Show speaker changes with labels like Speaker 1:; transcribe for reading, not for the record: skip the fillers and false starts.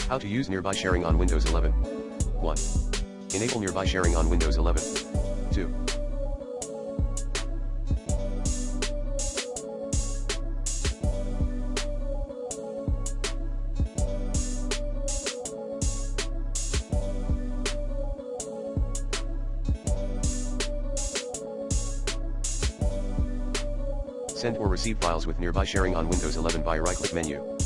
Speaker 1: How to use nearby sharing on Windows 11. 1. Enable nearby sharing on Windows 11. 2. Send or receive files with nearby sharing on Windows 11 by right-click menu.